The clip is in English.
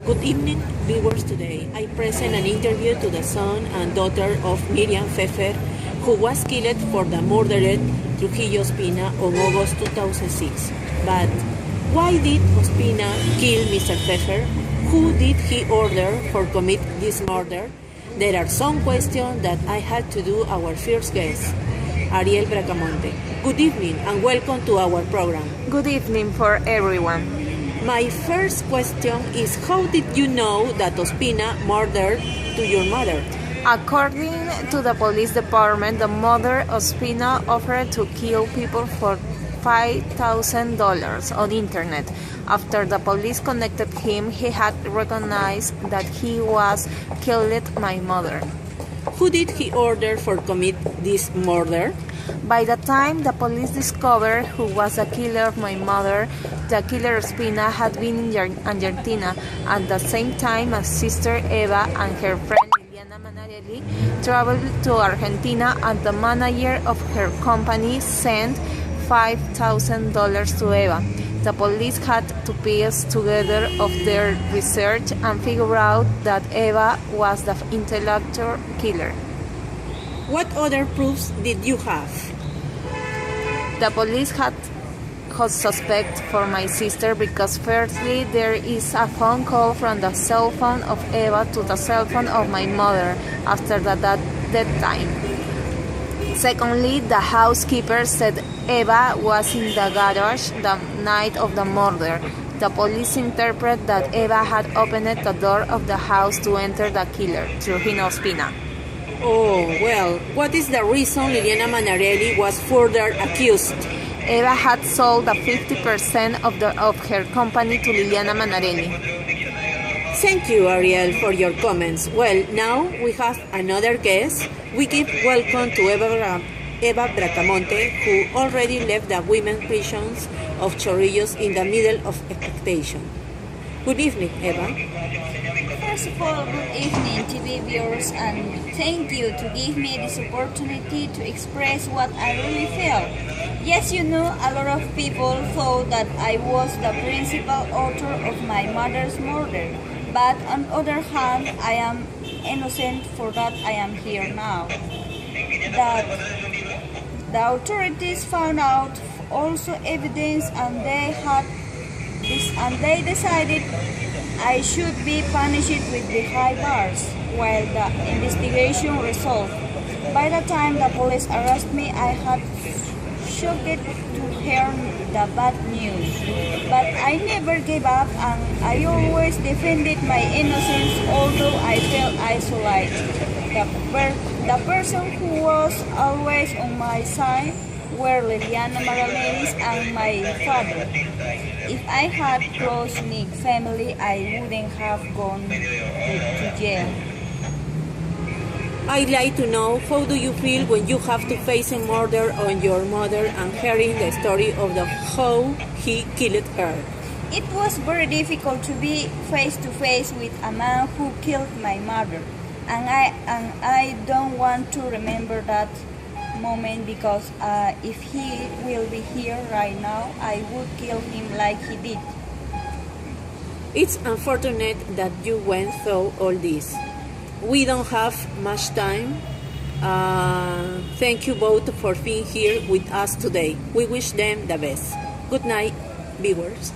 Good evening, viewers. Today I present an interview to the son and daughter of Miriam Pfeffer, who was killed for the murdered Trujillo Ospina on August 2006. But why did Ospina kill Mr. Pfeffer? Who did he order for commit this murder? There are some questions that I had to do our first guest, Ariel Bracamonte. Good evening and welcome to our program. Good evening for everyone. My first question is, how did you know that Ospina murdered to your mother? According to the police department, the mother Ospina offered to kill people for $5,000 on internet. After the police connected him, he had recognized that he was killed my mother. Who did he order for commit this murder? By the time the police discovered who was the killer of my mother, the killer Ospina had been in Argentina at the same time as Sister Eva and her friend Liliana Manarelli traveled to Argentina, and the manager of her company sent $5,000 to Eva. The police had to piece together of their research and figure out that Eva was the intellectual killer. What other proofs did you have? The police had suspect for my sister because firstly there is a phone call from the cell phone of Eva to the cell phone of my mother after that time. Secondly, the housekeeper said Eva was in the garage the night of the murder. The police interpret that Eva had opened the door of the house to enter the killer, Trujillo Ospina. Oh, well, what is the reason Liliana Manarelli was further accused? Eva had sold the 50% of her company to Liliana Manarelli. Thank you, Ariel, for your comments. Well, now we have another guest. We give welcome to Eva Bracamonte, who already left the women's prisons of Chorrillos in the middle of expectation. Good evening, Eva. First of all, good evening, TV viewers, and thank you to give me this opportunity to express what I really feel. Yes, you know, a lot of people thought that I was the principal author of my mother's murder, but on the other hand, I am innocent for that I am here now. That the authorities found out also evidence and they decided I should be punished with the high bars while the investigation resolved. By the time the police arrested me, I had shocked to hear the bad news. But I never gave up and I always defended my innocence, although I felt isolated. The person who was always on my side were Liliana Manarelli and my father. If I had close-knit family, I wouldn't have gone to jail. I'd like to know, how do you feel when you have to face a murder on your mother and hearing the story of how he killed her? It was very difficult to be face-to-face with a man who killed my mother, and I don't want to remember that moment because if he will be here right now, I would kill him like he did. It's unfortunate that you went through all this. We don't have much time. Thank you both for being here with us today. We wish them the best. Good night, viewers.